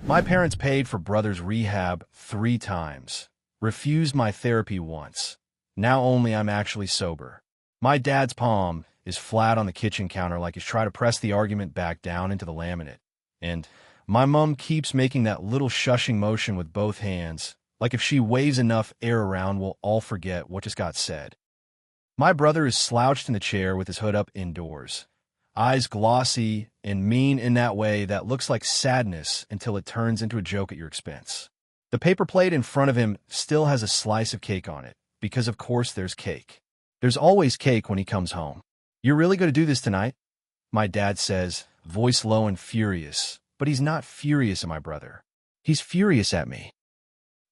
My parents paid for brother's rehab 3 times, refused my therapy once. Now only I'm actually sober. My dad's palm is flat on the kitchen counter like he's trying to press the argument back down into the laminate. And my mom keeps making that little shushing motion with both hands, like if she waves enough air around we'll all forget what just got said. My brother is slouched in the chair with his hood up indoors, eyes glossy and mean in that way that looks like sadness until it turns into a joke at your expense. The paper plate in front of him still has a slice of cake on it, because of course there's cake. There's always cake when he comes home. "You're really going to do this tonight?" my dad says, voice low and furious. But he's not furious at my brother. He's furious at me.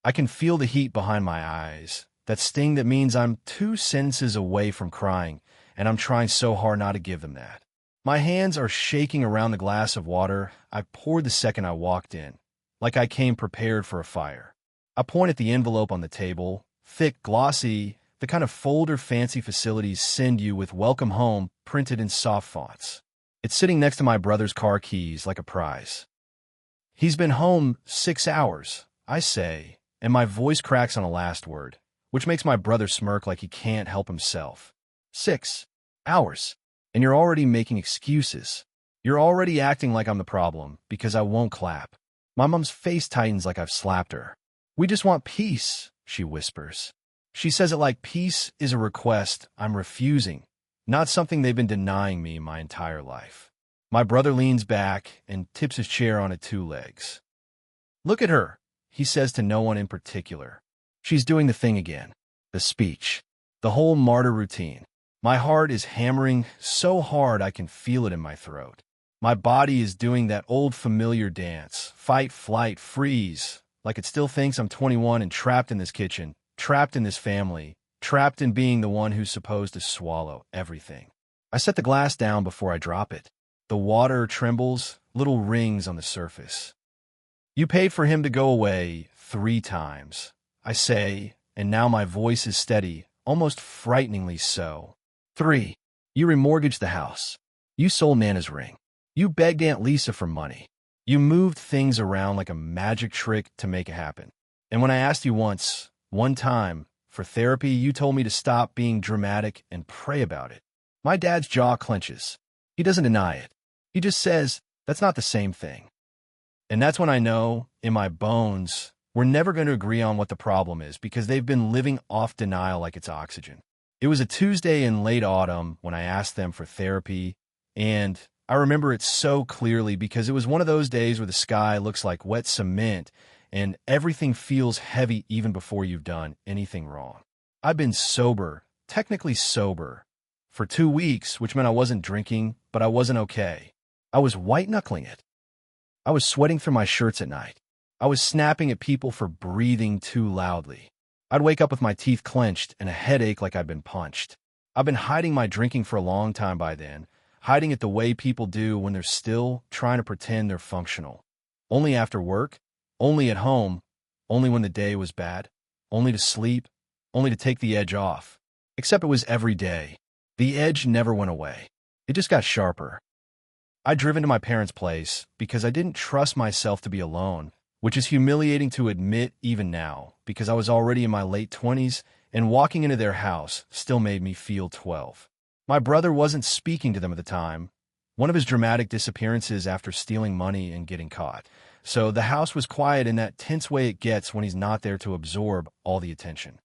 I can feel the heat behind my eyes, that sting that means I'm 2 sentences away from crying, and I'm trying so hard not to give them that. My hands are shaking around the glass of water I poured the second I walked in, like I came prepared for a fire. I point at the envelope on the table, thick, glossy, the kind of folder fancy facilities send you with "Welcome Home" printed in soft fonts. It's sitting next to my brother's car keys like a prize. "He's been home 6 hours, I say, and my voice cracks on a last word, which makes my brother smirk like he can't help himself. 6 hours, and you're already making excuses. You're already acting like I'm the problem because I won't clap." My mom's face tightens like I've slapped her. "We just want peace," she whispers. She says it like peace is a request I'm refusing, not something they've been denying me my entire life. My brother leans back and tips his chair on its 2 legs. "Look at her," he says to no one in particular. She's doing the thing again. The speech. The whole martyr routine. My heart is hammering so hard I can feel it in my throat. My body is doing that old familiar dance, fight, flight, freeze, like it still thinks I'm 21 and trapped in this kitchen, trapped in this family, trapped in being the one who's supposed to swallow everything. I set the glass down before I drop it. The water trembles, little rings on the surface. "You paid for him to go away 3 times, I say, and now my voice is steady, almost frighteningly so. 3. You remortgaged the house. You sold Nana's ring. You begged Aunt Lisa for money. You moved things around like a magic trick to make it happen. And when I asked you one time, for therapy, you told me to stop being dramatic and pray about it." My dad's jaw clenches. He doesn't deny it. He just says, "That's not the same thing." And that's when I know, in my bones, we're never going to agree on what the problem is because they've been living off denial like it's oxygen. It was a Tuesday in late autumn when I asked them for therapy, and I remember it so clearly because it was one of those days where the sky looks like wet cement and everything feels heavy even before you've done anything wrong. I've been sober, technically sober, for 2 weeks, which meant I wasn't drinking, but I wasn't okay. I was white-knuckling it. I was sweating through my shirts at night. I was snapping at people for breathing too loudly. I'd wake up with my teeth clenched and a headache like I'd been punched. I've been hiding my drinking for a long time by then, hiding it the way people do when they're still trying to pretend they're functional. Only after work, only at home, only when the day was bad, only to sleep, only to take the edge off. Except it was every day. The edge never went away. It just got sharper. I'd driven to my parents' place because I didn't trust myself to be alone, which is humiliating to admit even now, because I was already in my late 20s, and walking into their house still made me feel 12. My brother wasn't speaking to them at the time, one of his dramatic disappearances after stealing money and getting caught. So the house was quiet in that tense way it gets when he's not there to absorb all the attention.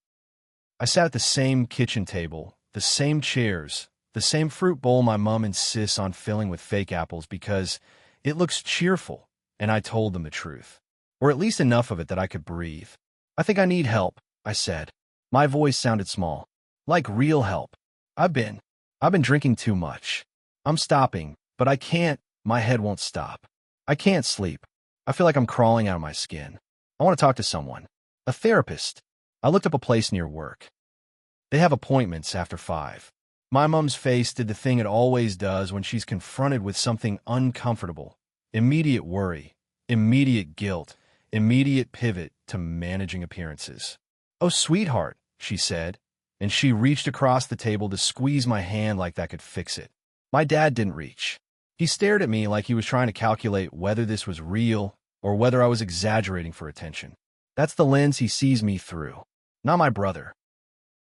I sat at the same kitchen table, the same chairs, the same fruit bowl my mom insists on filling with fake apples because it looks cheerful, and I told them the truth. Or at least enough of it that I could breathe. "I think I need help," I said. My voice sounded small. "Like real help. I've been drinking too much. I'm stopping, but I can't. My head won't stop. I can't sleep. I feel like I'm crawling out of my skin. I want to talk to someone. A therapist." I looked up a place near work. They have appointments after 5. My mom's face did the thing it always does when she's confronted with something uncomfortable. Immediate worry, immediate guilt, immediate pivot to managing appearances. "Oh, sweetheart," she said, and she reached across the table to squeeze my hand like that could fix it. My dad didn't reach. He stared at me like he was trying to calculate whether this was real, or whether I was exaggerating for attention. That's the lens he sees me through, not my brother.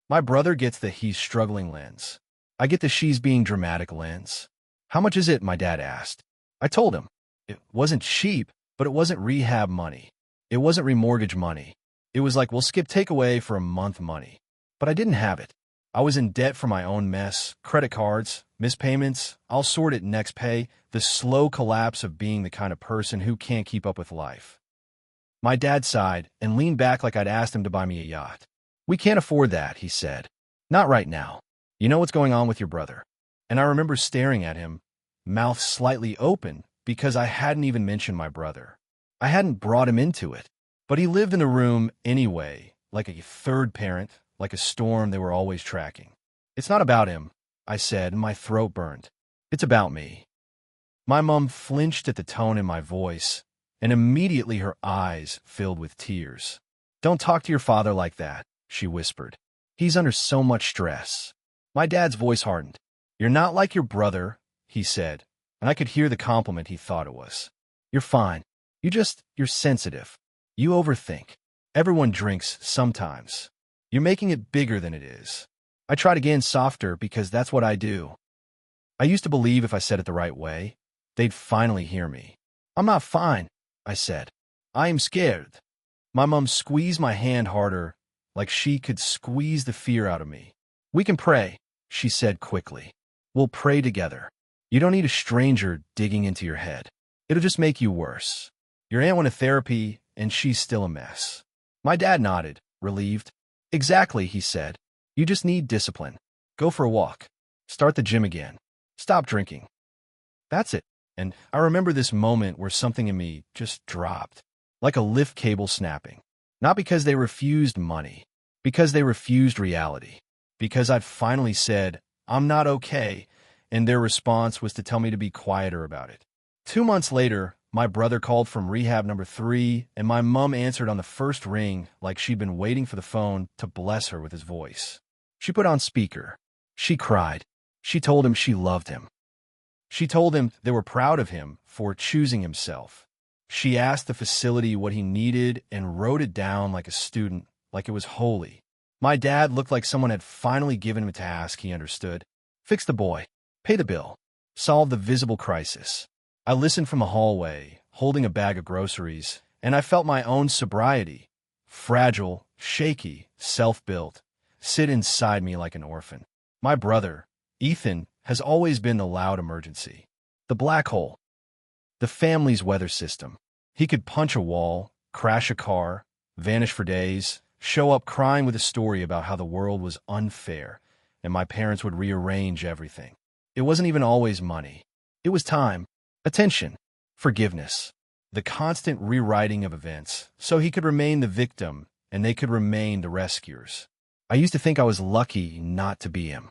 My brother gets the he's struggling lens. I get the she's being dramatic lens. How much is it? My dad asked. I told him. It wasn't cheap, but it wasn't rehab money. It wasn't remortgage money. It was like, we'll skip takeaway for a month money. But I didn't have it. I was in debt for my own mess, credit cards, missed payments, I'll sort it next pay, the slow collapse of being the kind of person who can't keep up with life. My dad sighed and leaned back like I'd asked him to buy me a yacht. We can't afford that, he said. Not right now. You know what's going on with your brother. And I remember staring at him, mouth slightly open, because I hadn't even mentioned my brother. I hadn't brought him into it. But he lived in the room anyway, like a third parent, like a storm they were always tracking. It's not about him, I said, and my throat burned. It's about me. My mom flinched at the tone in my voice, and immediately her eyes filled with tears. Don't talk to your father like that, she whispered. He's under so much stress. My dad's voice hardened. You're not like your brother, he said, and I could hear the compliment he thought it was. You're fine. You're sensitive. You overthink. Everyone drinks sometimes. You're making it bigger than it is. I tried again softer because that's what I do. I used to believe if I said it the right way, they'd finally hear me. I'm not fine, I said. I am scared. My mom squeezed my hand harder, like she could squeeze the fear out of me. We can pray, she said quickly. We'll pray together. You don't need a stranger digging into your head. It'll just make you worse. Your aunt went to therapy, and she's still a mess. My dad nodded, relieved. Exactly, he said. You just need discipline. Go for a walk. Start the gym again. Stop drinking. That's it. And I remember this moment where something in me just dropped, like a lift cable snapping. Not because they refused money, because they refused reality. Because I'd finally said, I'm not okay, and their response was to tell me to be quieter about it. 2 months later, my brother called from rehab number 3, and my mom answered on the first ring like she'd been waiting for the phone to bless her with his voice. She put on speaker. She cried. She told him she loved him. She told him they were proud of him for choosing himself. She asked the facility what he needed and wrote it down like a student, like it was holy. My dad looked like someone had finally given him a task he understood. Fix the boy. Pay the bill. Solve the visible crisis. I listened from the hallway, holding a bag of groceries, and I felt my own sobriety, fragile, shaky, self-built, sit inside me like an orphan. My brother, Ethan, has always been the loud emergency, the black hole, the family's weather system. He could punch a wall, crash a car, vanish for days, show up crying with a story about how the world was unfair, and my parents would rearrange everything. It wasn't even always money. It was time, attention, forgiveness, the constant rewriting of events, so he could remain the victim and they could remain the rescuers. I used to think I was lucky not to be him.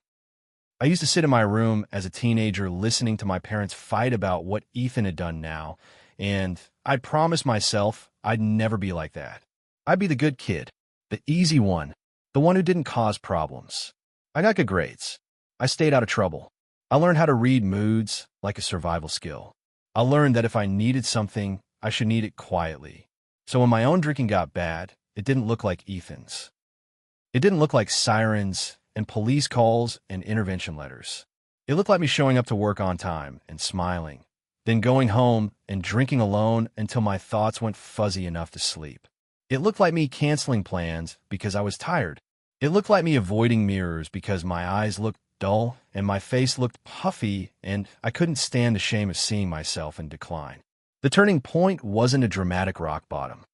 I used to sit in my room as a teenager listening to my parents fight about what Ethan had done now, and I'd promised myself I'd never be like that. I'd be the good kid, the easy one, the one who didn't cause problems. I got good grades. I stayed out of trouble. I learned how to read moods like a survival skill. I learned that if I needed something, I should need it quietly. So when my own drinking got bad, it didn't look like Ethan's. It didn't look like sirens and police calls and intervention letters. It looked like me showing up to work on time and smiling, then going home and drinking alone until my thoughts went fuzzy enough to sleep. It looked like me canceling plans because I was tired. It looked like me avoiding mirrors because my eyes looked dull and my face looked puffy and I couldn't stand the shame of seeing myself in decline. The turning point wasn't a dramatic rock bottom.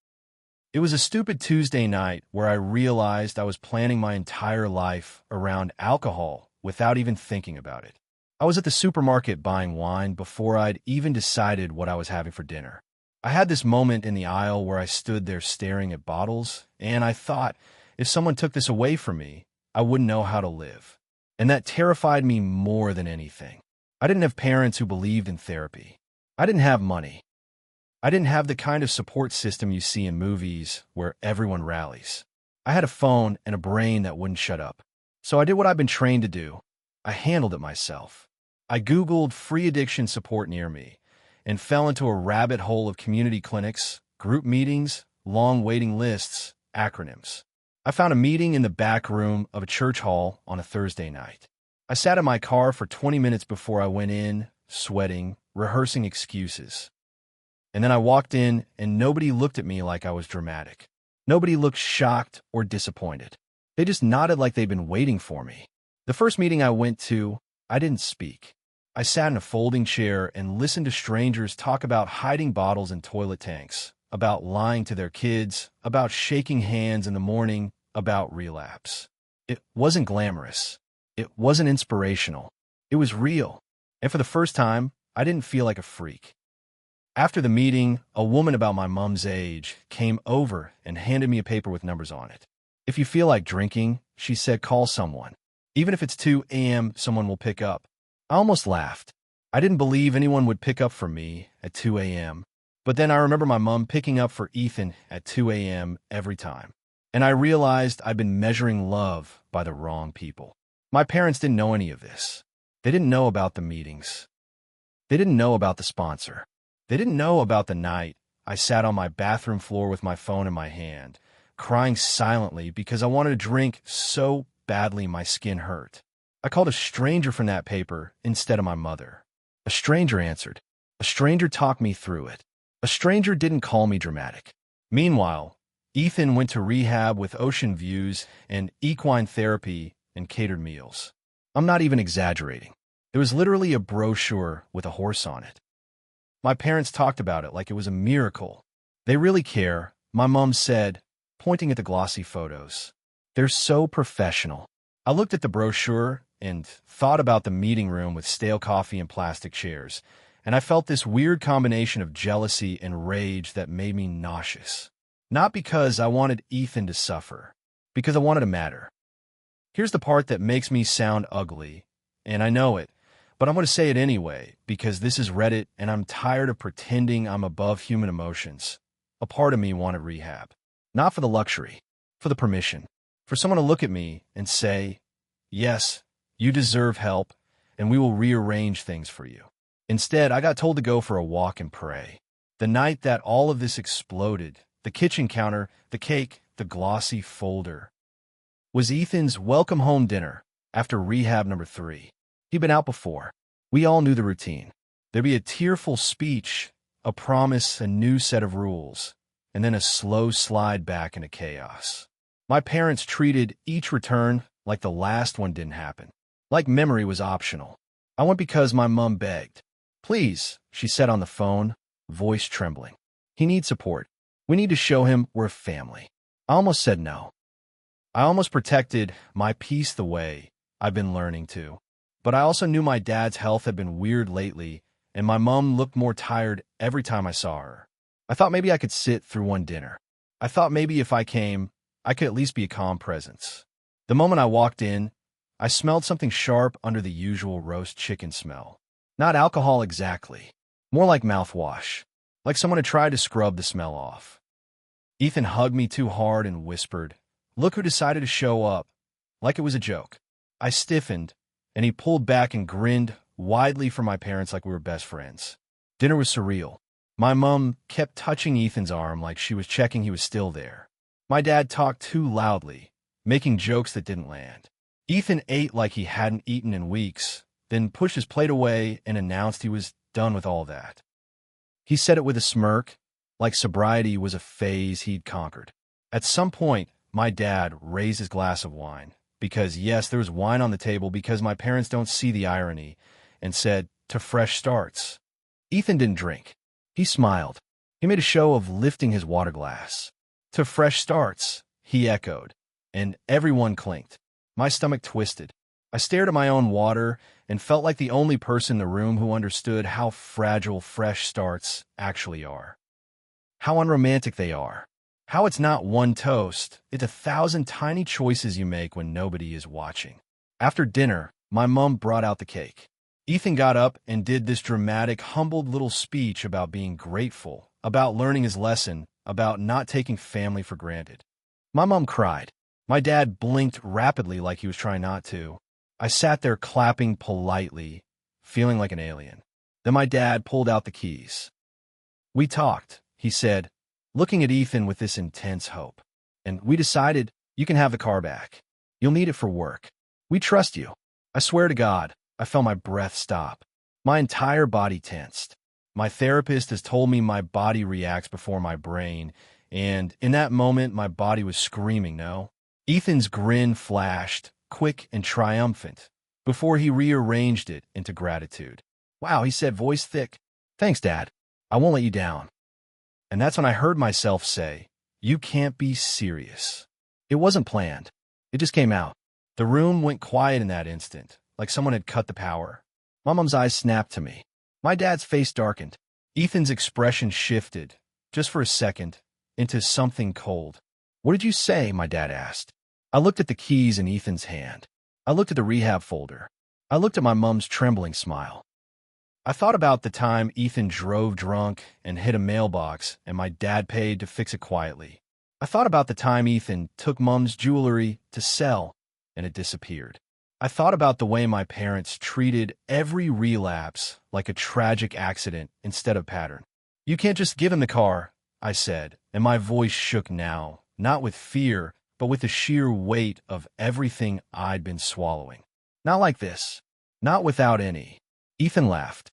It was a stupid Tuesday night where I realized I was planning my entire life around alcohol without even thinking about it. I was at the supermarket buying wine before I'd even decided what I was having for dinner. I had this moment in the aisle where I stood there staring at bottles, and I thought, if someone took this away from me, I wouldn't know how to live. And that terrified me more than anything. I didn't have parents who believed in therapy. I didn't have money. I didn't have the kind of support system you see in movies where everyone rallies. I had a phone and a brain that wouldn't shut up. So I did what I've been trained to do. I handled it myself. I Googled free addiction support near me and fell into a rabbit hole of community clinics, group meetings, long waiting lists, acronyms. I found a meeting in the back room of a church hall on a Thursday night. I sat in my car for 20 minutes before I went in, sweating, rehearsing excuses. And then I walked in, and nobody looked at me like I was dramatic. Nobody looked shocked or disappointed. They just nodded like they'd been waiting for me. The first meeting I went to, I didn't speak. I sat in a folding chair and listened to strangers talk about hiding bottles in toilet tanks, about lying to their kids, about shaking hands in the morning, about relapse. It wasn't glamorous. It wasn't inspirational. It was real. And for the first time, I didn't feel like a freak. After the meeting, a woman about my mom's age came over and handed me a paper with numbers on it. If you feel like drinking, she said, call someone. Even if it's 2 a.m., someone will pick up. I almost laughed. I didn't believe anyone would pick up for me at 2 a.m. But then I remember my mom picking up for Ethan at 2 a.m. every time. And I realized I'd been measuring love by the wrong people. My parents didn't know any of this. They didn't know about the meetings. They didn't know about the sponsor. They didn't know about the night I sat on my bathroom floor with my phone in my hand, crying silently because I wanted to drink so badly my skin hurt. I called a stranger from that paper instead of my mother. A stranger answered. A stranger talked me through it. A stranger didn't call me dramatic. Meanwhile, Ethan went to rehab with ocean views and equine therapy and catered meals. I'm not even exaggerating. There was literally a brochure with a horse on it. My parents talked about it like it was a miracle. They really care, my mom said, pointing at the glossy photos. They're so professional. I looked at the brochure and thought about the meeting room with stale coffee and plastic chairs, and I felt this weird combination of jealousy and rage that made me nauseous. Not because I wanted Ethan to suffer, because I wanted to matter. Here's the part that makes me sound ugly, and I know it, but I'm going to say it anyway, because this is Reddit and I'm tired of pretending I'm above human emotions. A part of me wanted rehab. Not for the luxury, for the permission. For someone to look at me and say, yes, you deserve help, and we will rearrange things for you. Instead, I got told to go for a walk and pray. The night that all of this exploded, the kitchen counter, the cake, the glossy folder, was Ethan's welcome home dinner after rehab number 3. He'd been out before. We all knew the routine. There'd be a tearful speech, a promise, a new set of rules, and then a slow slide back into chaos. My parents treated each return like the last one didn't happen, like memory was optional. I went because my mom begged. Please, she said on the phone, voice trembling. He needs support. We need to show him we're a family. I almost said no. I almost protected my peace the way I've been learning to. But I also knew my dad's health had been weird lately, and my mom looked more tired every time I saw her. I thought maybe I could sit through one dinner. I thought maybe if I came, I could at least be a calm presence. The moment I walked in, I smelled something sharp under the usual roast chicken smell. Not alcohol exactly, more like mouthwash, like someone had tried to scrub the smell off. Ethan hugged me too hard and whispered, "Look who decided to show up," like it was a joke. I stiffened, and he pulled back and grinned widely for my parents like we were best friends. Dinner was surreal. My mom kept touching Ethan's arm like she was checking he was still there. My dad talked too loudly, making jokes that didn't land. Ethan ate like he hadn't eaten in weeks, then pushed his plate away and announced he was done with all that. He said it with a smirk, like sobriety was a phase he'd conquered. At some point, my dad raised his glass of wine, because yes, there was wine on the table because my parents don't see the irony, and said, "To fresh starts." Ethan didn't drink. He smiled. He made a show of lifting his water glass. "To fresh starts," he echoed, and everyone clinked. My stomach twisted. I stared at my own water and felt like the only person in the room who understood how fragile fresh starts actually are. How unromantic they are. How it's not one toast, it's 1,000 tiny choices you make when nobody is watching. After dinner, my mom brought out the cake. Ethan got up and did this dramatic, humbled little speech about being grateful, about learning his lesson, about not taking family for granted. My mom cried. My dad blinked rapidly like he was trying not to. I sat there clapping politely, feeling like an alien. Then my dad pulled out the keys. "We talked," he said, looking at Ethan with this intense hope. And we decided, you can have the car back. You'll need it for work. We trust you. I swear to God, I felt my breath stop. My entire body tensed. My therapist has told me my body reacts before my brain, and in that moment, my body was screaming no. Ethan's grin flashed, quick and triumphant, before he rearranged it into gratitude. Wow, he said, voice thick. Thanks, Dad. I won't let you down. And that's when I heard myself say, you can't be serious. It wasn't planned. It just came out. The room went quiet in that instant, like someone had cut the power. My mom's eyes snapped to me. My dad's face darkened. Ethan's expression shifted, just for a second, into something cold. What did you say? My dad asked. I looked at the keys in Ethan's hand. I looked at the rehab folder. I looked at my mom's trembling smile. I thought about the time Ethan drove drunk and hit a mailbox and my dad paid to fix it quietly. I thought about the time Ethan took mom's jewelry to sell and it disappeared. I thought about the way my parents treated every relapse like a tragic accident instead of pattern. You can't just give him the car, I said, and my voice shook now, not with fear, but with the sheer weight of everything I'd been swallowing. Not like this. Not without any. Ethan laughed.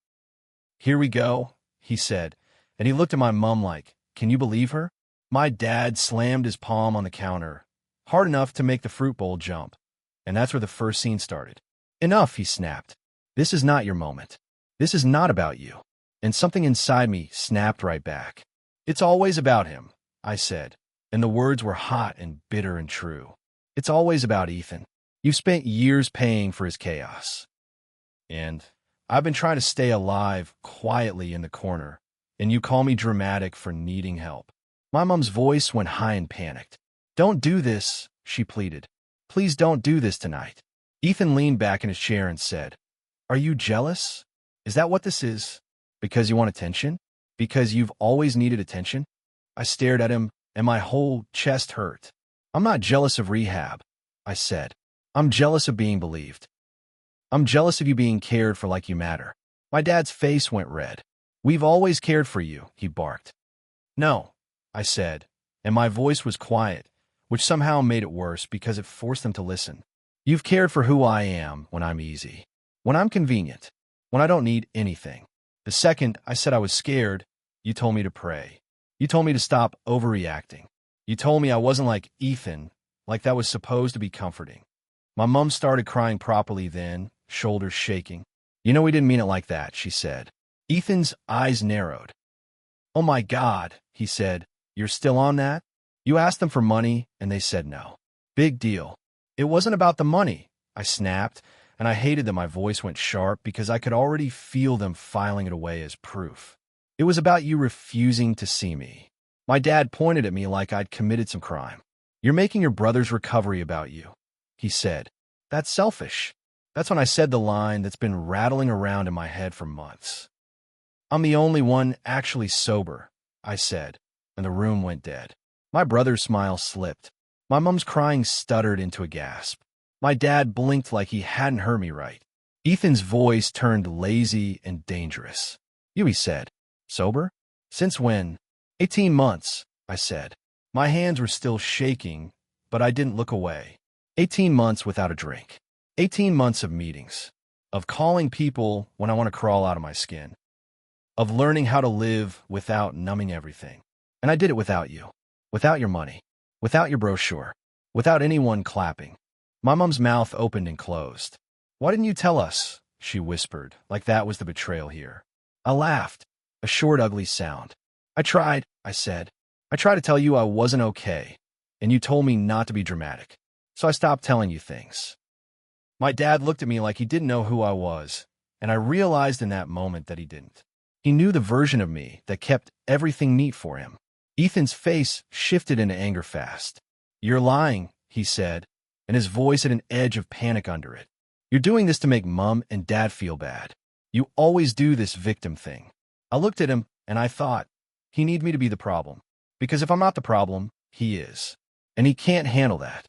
Here we go, he said, and he looked at my mom like, can you believe her? My dad slammed his palm on the counter, hard enough to make the fruit bowl jump. And that's where the first scene started. Enough, he snapped. This is not your moment. This is not about you. And something inside me snapped right back. It's always about him, I said, and the words were hot and bitter and true. It's always about Ethan. You've spent years paying for his chaos. And I've been trying to stay alive quietly in the corner, and you call me dramatic for needing help. My mom's voice went high and panicked. Don't do this, she pleaded. Please don't do this tonight. Ethan leaned back in his chair and said, are you jealous? Is that what this is? Because you want attention? Because you've always needed attention? I stared at him, and my whole chest hurt. I'm not jealous of rehab, I said. I'm jealous of being believed. I'm jealous of you being cared for like you matter. My dad's face went red. We've always cared for you, he barked. No, I said, and my voice was quiet, which somehow made it worse because it forced them to listen. You've cared for who I am when I'm easy, when I'm convenient, when I don't need anything. The second I said I was scared, you told me to pray. You told me to stop overreacting. You told me I wasn't like Ethan, like that was supposed to be comforting. My mom started crying properly then, shoulders shaking. You know we didn't mean it like that, she said. Ethan's eyes narrowed. Oh my God, he said, you're still on that? You asked them for money, and they said no. Big deal. It wasn't about the money, I snapped, and I hated that my voice went sharp because I could already feel them filing it away as proof. It was about you refusing to see me. My dad pointed at me like I'd committed some crime. You're making your brother's recovery about you, he said. That's selfish. That's when I said the line that's been rattling around in my head for months. I'm the only one actually sober, I said, and the room went dead. My brother's smile slipped. My mom's crying stuttered into a gasp. My dad blinked like he hadn't heard me right. Ethan's voice turned lazy and dangerous. You, he said. Sober? Since when? 18 months, I said. My hands were still shaking, but I didn't look away. 18 months without a drink. 18 months of meetings. Of calling people when I want to crawl out of my skin. Of learning how to live without numbing everything. And I did it without you. Without your money. Without your brochure. Without anyone clapping. My mom's mouth opened and closed. Why didn't you tell us? She whispered, like that was the betrayal here. I laughed. A short, ugly sound. I tried, I said. I tried to tell you I wasn't okay, and you told me not to be dramatic. So I stopped telling you things. My dad looked at me like he didn't know who I was, and I realized in that moment that he didn't. He knew the version of me that kept everything neat for him. Ethan's face shifted into anger fast. You're lying, he said, and his voice had an edge of panic under it. You're doing this to make Mom and Dad feel bad. You always do this victim thing. I looked at him, and I thought, he needs me to be the problem. Because if I'm not the problem, he is. And he can't handle that.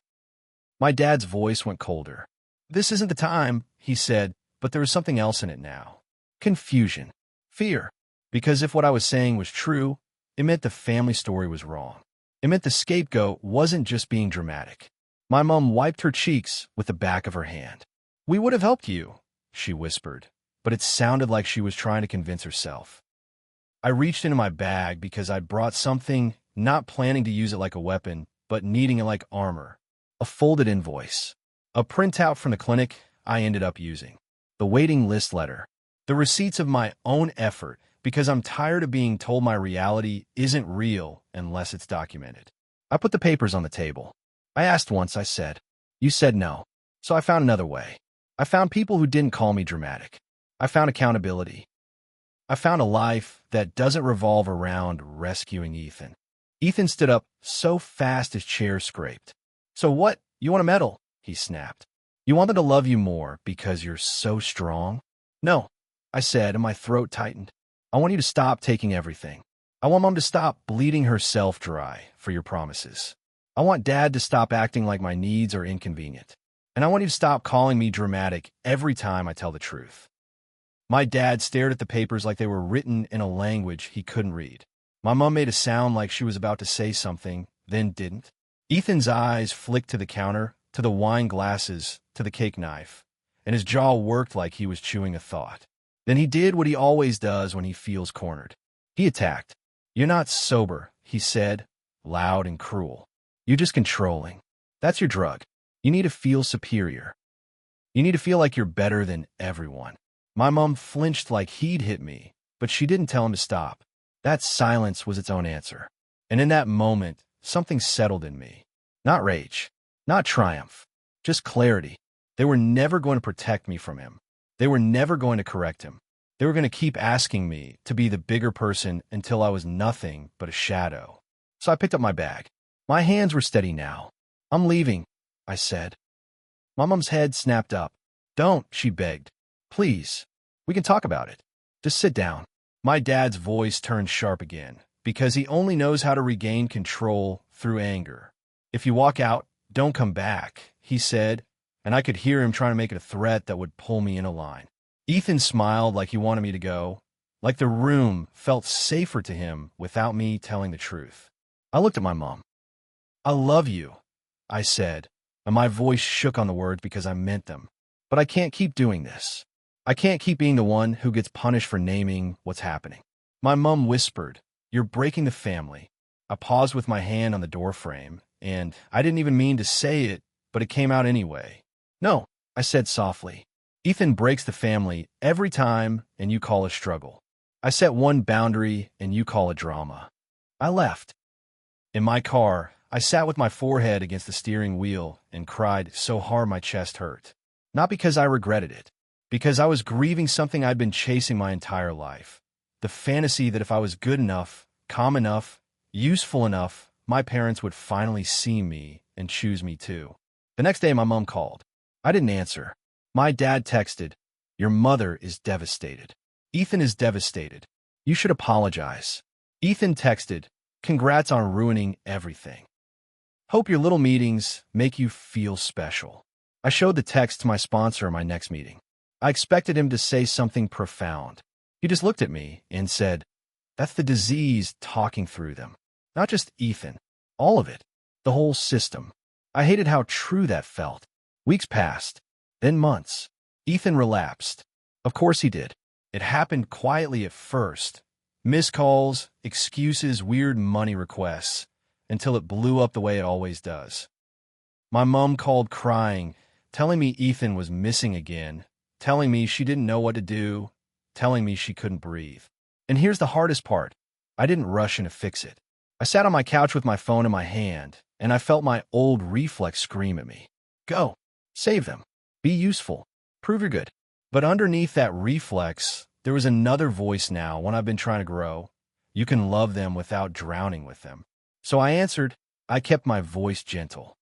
My dad's voice went colder. This isn't the time, he said, but there is something else in it now. Confusion. Fear. Because if what I was saying was true, It meant the family story was wrong. It meant the scapegoat wasn't just being dramatic. My mom wiped her cheeks with the back of her hand. "We would have helped you," she whispered, but it sounded like she was trying to convince herself. I reached into my bag because I'd brought something, not planning to use it like a weapon, but needing it like armor. A folded invoice. A printout from the clinic I ended up using. The waiting list letter. The receipts of my own effort, because I'm tired of being told my reality isn't real unless it's documented. I put the papers on the table. I asked once, I said. You said no. So I found another way. I found people who didn't call me dramatic. I found accountability. I found a life that doesn't revolve around rescuing Ethan. Ethan stood up so fast his chair scraped. "So what? You want a medal?" he snapped. "You want them to love you more because you're so strong?" "No," I said, and my throat tightened. "I want you to stop taking everything. I want Mom to stop bleeding herself dry for your promises. I want Dad to stop acting like my needs are inconvenient. And I want you to stop calling me dramatic every time I tell the truth." My dad stared at the papers like they were written in a language he couldn't read. My mom made a sound like she was about to say something, then didn't. Ethan's eyes flicked to the counter, to the wine glasses, to the cake knife, and his jaw worked like he was chewing a thought. Then he did what he always does when he feels cornered. He attacked. "You're not sober," he said, loud and cruel. "You're just controlling. That's your drug. You need to feel superior. You need to feel like you're better than everyone." My mom flinched like he'd hit me, but she didn't tell him to stop. That silence was its own answer. And in that moment, something settled in me. Not rage, not triumph, just clarity. They were never going to protect me from him. They were never going to correct him. They were going to keep asking me to be the bigger person until I was nothing but a shadow. So I picked up my bag. My hands were steady now. "I'm leaving," I said. My mom's head snapped up. "Don't," she begged. "Please. We can talk about it. Just sit down." My dad's voice turned sharp again, because he only knows how to regain control through anger. "If you walk out, don't come back," he said, and I could hear him trying to make it a threat that would pull me in a line. Ethan smiled like he wanted me to go, like the room felt safer to him without me telling the truth. I looked at my mom. "I love you," I said, and my voice shook on the words because I meant them. "But I can't keep doing this. I can't keep being the one who gets punished for naming what's happening." My mom whispered, "You're breaking the family." I paused with my hand on the doorframe, and I didn't even mean to say it, but it came out anyway. "No," I said softly. "Ethan breaks the family every time, and you call it struggle. I set one boundary, and you call it drama." I left. In my car, I sat with my forehead against the steering wheel and cried so hard my chest hurt. Not because I regretted it, because I was grieving something I'd been chasing my entire life. The fantasy that if I was good enough, calm enough, useful enough, my parents would finally see me and choose me too. The next day, my mom called. I didn't answer. My dad texted, "Your mother is devastated. Ethan is devastated. You should apologize." Ethan texted, "Congrats on ruining everything. Hope your little meetings make you feel special." I showed the text to my sponsor in my next meeting. I expected him to say something profound. He just looked at me and said, "That's the disease talking through them. Not just Ethan. All of it. The whole system." I hated how true that felt. Weeks passed. Then months. Ethan relapsed. Of course he did. It happened quietly at first. Missed calls, excuses, weird money requests, until it blew up the way it always does. My mom called crying, telling me Ethan was missing again, telling me she didn't know what to do, telling me she couldn't breathe. And here's the hardest part. I didn't rush in to fix it. I sat on my couch with my phone in my hand, and I felt my old reflex scream at me. Go. Save them. Be useful. Prove you're good. But underneath that reflex, there was another voice now, one I've been trying to grow. You can love them without drowning with them. So I answered. I kept my voice gentle.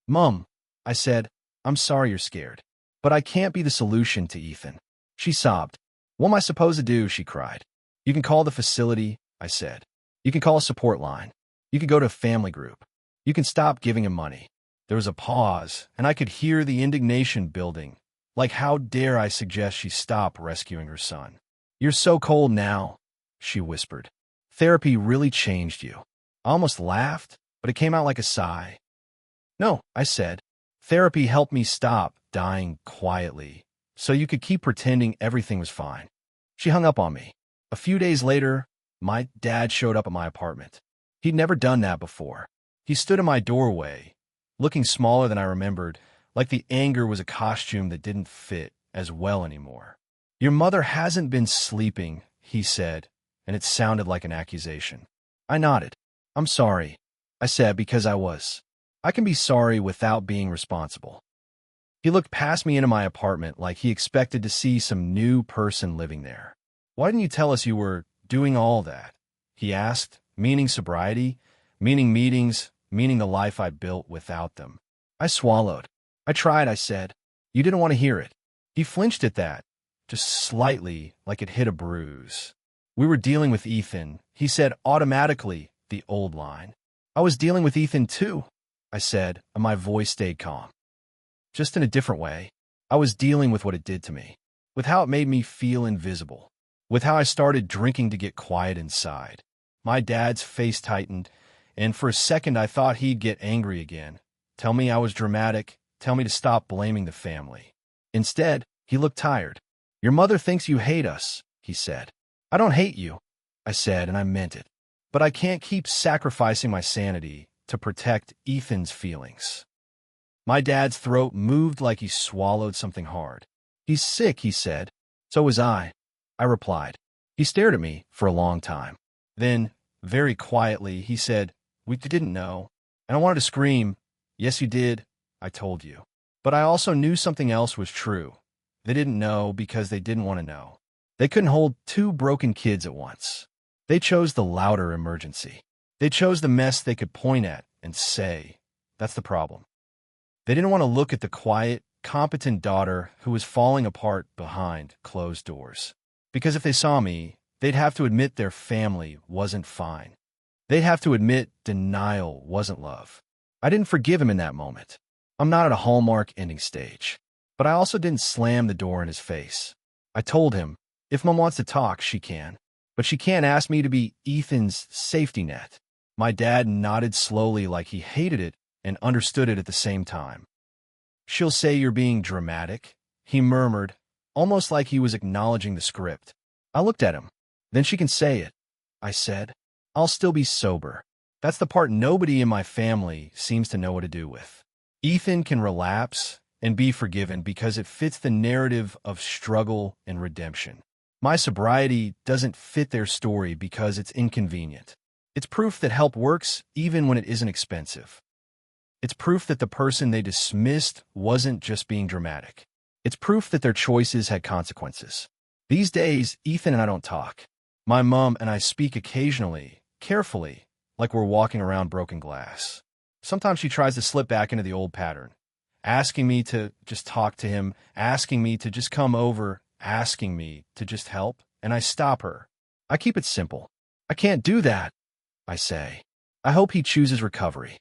"Mom," I said, "I'm sorry you're scared. But I can't be the solution to Ethan." She sobbed. "What am I supposed to do?" she cried. "You can call the facility," I said. "You can call a support line. You can go to a family group. You can stop giving him money." There was a pause, and I could hear the indignation building. Like, how dare I suggest she stop rescuing her son? "You're so cold now," she whispered. Therapy really changed you. I almost laughed, but it came out like a sigh. No, I said. Therapy helped me stop dying quietly, so you could keep pretending everything was fine. She hung up on me. A few days later, my dad showed up at my apartment. He'd never done that before. He stood in my doorway, looking smaller than I remembered, like the anger was a costume that didn't fit as well anymore. Your mother hasn't been sleeping, he said, and it sounded like an accusation. I nodded. I'm sorry, I said, because I was. I can be sorry without being responsible. He looked past me into my apartment like he expected to see some new person living there. Why didn't you tell us you were doing all that? He asked, meaning sobriety, meaning meetings, meaning the life I built without them. I swallowed. I tried, I said. You didn't want to hear it. He flinched at that, just slightly, like it hit a bruise. We were dealing with Ethan, he said automatically, the old line. I was dealing with Ethan too, I said, and my voice stayed calm. Just in a different way. I was dealing with what it did to me, with how it made me feel invisible, with how I started drinking to get quiet inside. My dad's face tightened, and for a second I thought he'd get angry again, tell me I was dramatic, tell me to stop blaming the family. Instead, he looked tired. Your mother thinks you hate us, he said. I don't hate you, I said, and I meant it. But I can't keep sacrificing my sanity to protect Ethan's feelings. My dad's throat moved like he swallowed something hard. He's sick, he said. So was I replied. He stared at me for a long time. Then, very quietly, he said, we didn't know. And I wanted to scream, yes, you did, I told you. But I also knew something else was true. They didn't know because they didn't want to know. They couldn't hold two broken kids at once. They chose the louder emergency. They chose the mess they could point at and say, that's the problem. They didn't want to look at the quiet, competent daughter who was falling apart behind closed doors. Because if they saw me, they'd have to admit their family wasn't fine. They'd have to admit denial wasn't love. I didn't forgive him in that moment. I'm not at a Hallmark ending stage. But I also didn't slam the door in his face. I told him, if Mom wants to talk, she can. But she can't ask me to be Ethan's safety net. My dad nodded slowly like he hated it and understood it at the same time. She'll say you're being dramatic, he murmured, almost like he was acknowledging the script. I looked at him. Then she can say it, I said. I'll still be sober. That's the part nobody in my family seems to know what to do with. Ethan can relapse and be forgiven because it fits the narrative of struggle and redemption. My sobriety doesn't fit their story because it's inconvenient. It's proof that help works even when it isn't expensive. It's proof that the person they dismissed wasn't just being dramatic. It's proof that their choices had consequences. These days, Ethan and I don't talk. My mom and I speak occasionally, carefully, like we're walking around broken glass. Sometimes she tries to slip back into the old pattern, asking me to just talk to him, asking me to just come over, asking me to just help, and I stop her. I keep it simple. I can't do that, I say. I hope he chooses recovery.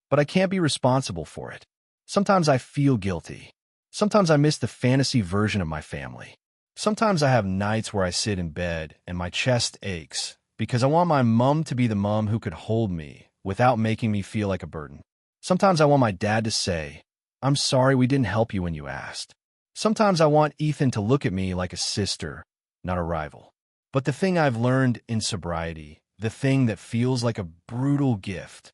But I can't be responsible for it. Sometimes I feel guilty. Sometimes I miss the fantasy version of my family. Sometimes I have nights where I sit in bed and my chest aches because I want my mom to be the mom who could hold me without making me feel like a burden. Sometimes I want my dad to say, I'm sorry we didn't help you when you asked. Sometimes I want Ethan to look at me like a sister, not a rival. But the thing I've learned in sobriety, the thing that feels like a brutal gift,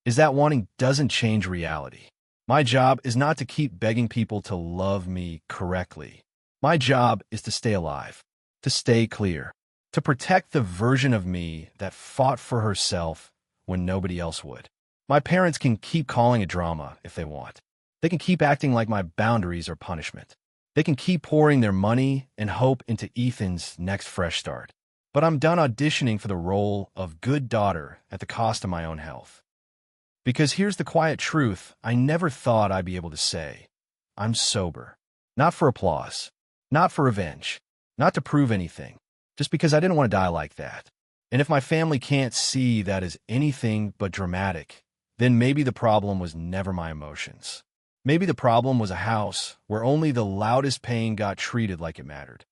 is that wanting doesn't change reality. My job is not to keep begging people to love me correctly. My job is to stay alive, to stay clear, to protect the version of me that fought for herself when nobody else would. My parents can keep calling it drama if they want. They can keep acting like my boundaries are punishment. They can keep pouring their money and hope into Ethan's next fresh start. But I'm done auditioning for the role of good daughter at the cost of my own health. Because here's the quiet truth I never thought I'd be able to say. I'm sober. Not for applause. Not for revenge. Not to prove anything. Just because I didn't want to die like that. And if my family can't see that as anything but dramatic, then maybe the problem was never my emotions. Maybe the problem was a house where only the loudest pain got treated like it mattered.